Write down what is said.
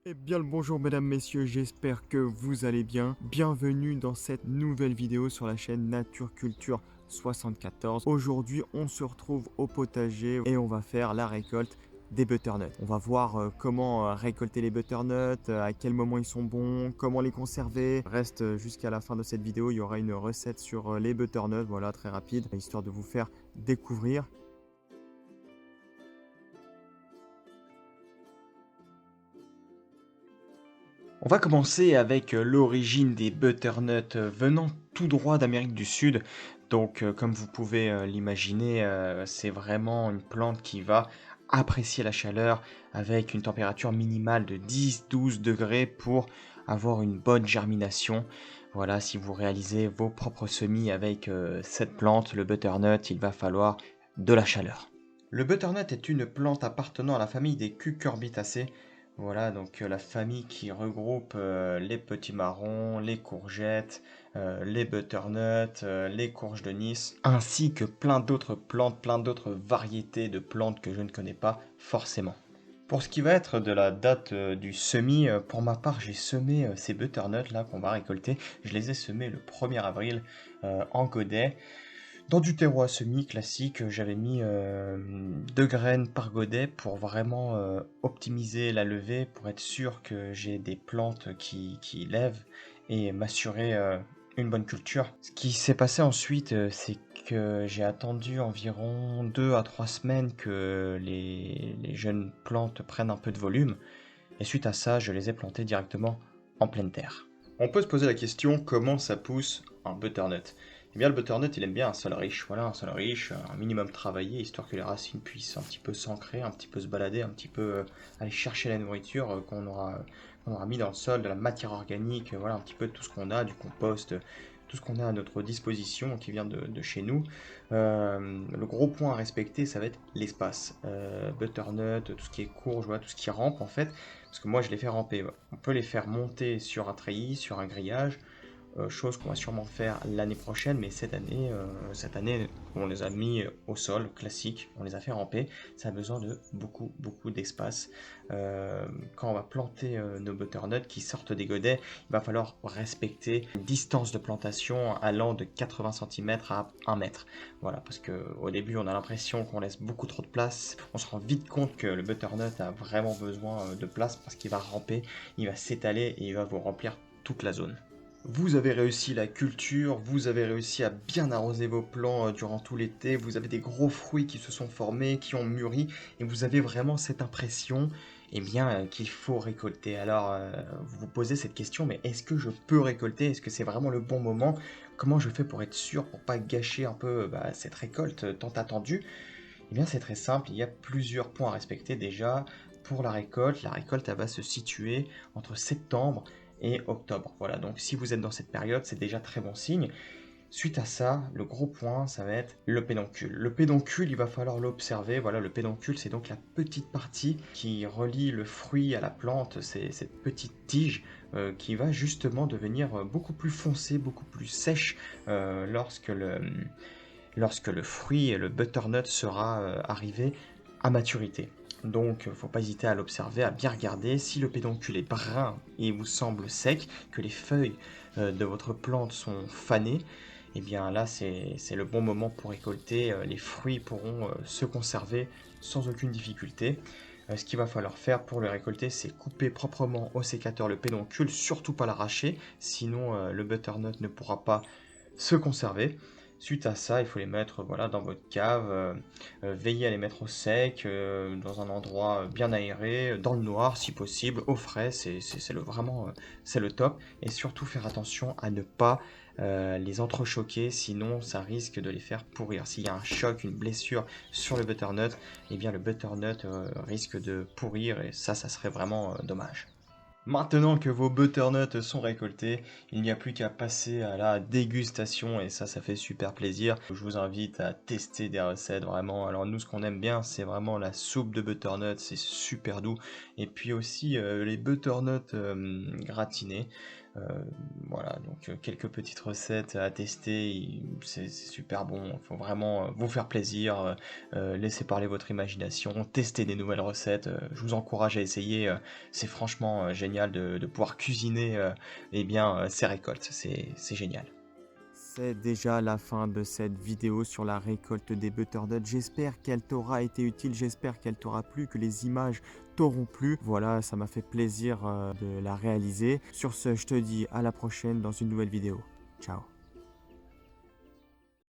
Eh bien le bonjour mesdames, messieurs, j'espère que vous allez bien. Bienvenue dans cette nouvelle vidéo sur la chaîne Nature Culture 74. Aujourd'hui, on se retrouve au potager et on va faire la récolte des butternuts. On va voir comment récolter les butternuts, à quel moment ils sont bons, comment les conserver. Reste jusqu'à la fin de cette vidéo, il y aura une recette sur les butternuts, voilà, très rapide, histoire de vous faire découvrir. On va commencer avec l'origine des butternuts venant tout droit d'Amérique du Sud. Donc, comme vous pouvez l'imaginer, c'est vraiment une plante qui va apprécier la chaleur avec une température minimale de 10-12 degrés pour avoir une bonne germination. Voilà, si vous réalisez vos propres semis avec cette plante, le butternut, il va falloir de la chaleur. Le butternut est une plante appartenant à la famille des Cucurbitacées. Voilà, donc la famille qui regroupe les petits marrons, les courgettes, les butternuts, les courges de Nice, ainsi que plein d'autres plantes, plein d'autres variétés de plantes que je ne connais pas forcément. Pour ce qui va être de la date du semis, pour ma part, j'ai semé ces butternuts là qu'on va récolter. Je les ai semés le 1er avril en godet. Dans du terreau à semis classique, j'avais mis 2 graines par godet pour vraiment optimiser la levée, pour être sûr que j'ai des plantes qui lèvent et m'assurer une bonne culture. Ce qui s'est passé ensuite, c'est que j'ai attendu environ 2 à 3 semaines que les jeunes plantes prennent un peu de volume. Et suite à ça, je les ai plantées directement en pleine terre. On peut se poser la question, comment ça pousse un butternut? Eh bien, le butternut, il aime bien un sol riche. Voilà, un sol riche, un minimum travaillé, histoire que les racines puissent un petit peu s'ancrer, un petit peu se balader, un petit peu aller chercher la nourriture qu'on aura mis dans le sol, de la matière organique, voilà, un petit peu tout ce qu'on a, du compost, tout ce qu'on a à notre disposition qui vient de chez nous. Le gros point à respecter, ça va être l'espace. Butternut, tout ce qui est courge, voilà, tout ce qui rampe en fait, parce que moi je les fais ramper. On peut les faire monter sur un treillis, sur un grillage, chose qu'on va sûrement faire l'année prochaine, mais cette année, on les a mis au sol, classique, on les a fait ramper. Ça a besoin de beaucoup, beaucoup d'espace. Quand on va planter nos butternuts qui sortent des godets, il va falloir respecter une distance de plantation allant de 80 cm à 1 mètre. Voilà, parce qu'au début, on a l'impression qu'on laisse beaucoup trop de place. On se rend vite compte que le butternut a vraiment besoin de place parce qu'il va ramper, il va s'étaler et il va vous remplir toute la zone. Vous avez réussi la culture, vous avez réussi à bien arroser vos plants durant tout l'été, vous avez des gros fruits qui se sont formés, qui ont mûri, et vous avez vraiment cette impression qu'il faut récolter. Alors, vous vous posez cette question, mais est-ce que je peux récolter? Est-ce que c'est vraiment le bon moment? Comment je fais pour être sûr, pour pas gâcher un peu cette récolte tant attendue? Eh bien, c'est très simple, il y a plusieurs points à respecter déjà. Pour la récolte elle va se situer entre septembre et octobre. Voilà, donc si vous êtes dans cette période, c'est déjà très bon signe. Suite à ça, le gros point, ça va être le pédoncule. Le pédoncule, il va falloir l'observer. Voilà, le pédoncule, c'est donc la petite partie qui relie le fruit à la plante. C'est cette petite tige qui va justement devenir beaucoup plus foncée, beaucoup plus sèche lorsque le fruit et le butternut sera arrivé à maturité. Donc, faut pas hésiter à l'observer, à bien regarder. Si le pédoncule est brun et vous semble sec, que les feuilles de votre plante sont fanées, et bien là, c'est le bon moment pour récolter. Les fruits pourront se conserver sans aucune difficulté. Ce qu'il va falloir faire pour le récolter, c'est couper proprement au sécateur le pédoncule, surtout pas l'arracher, sinon le butternut ne pourra pas se conserver. Suite à ça, il faut les mettre voilà, dans votre cave, veillez à les mettre au sec, dans un endroit bien aéré, dans le noir si possible, au frais, c'est le top. Et surtout faire attention à ne pas les entrechoquer, sinon ça risque de les faire pourrir. S'il y a un choc, une blessure sur le butternut, eh bien le butternut risque de pourrir et ça serait vraiment dommage. Maintenant que vos butternuts sont récoltés, il n'y a plus qu'à passer à la dégustation et ça fait super plaisir. Je vous invite à tester des recettes vraiment. Alors nous, ce qu'on aime bien, c'est vraiment la soupe de butternut, c'est super doux. Et puis aussi les butternuts gratinés. Heu, voilà, donc quelques petites recettes à tester et c'est super bon. Il faut vraiment, vous faire plaisir, laisser parler votre imagination, tester des nouvelles recettes, je vous encourage à essayer, c'est franchement, génial de pouvoir cuisiner, eh bien, ses récoltes. C'est génial. C'est déjà la fin de cette vidéo sur la récolte des butternuts. J'espère qu'elle t'aura été utile, j'espère qu'elle t'aura plu, que les images t'auront plu. Voilà, ça m'a fait plaisir de la réaliser. Sur ce, je te dis à la prochaine dans une nouvelle vidéo. Ciao.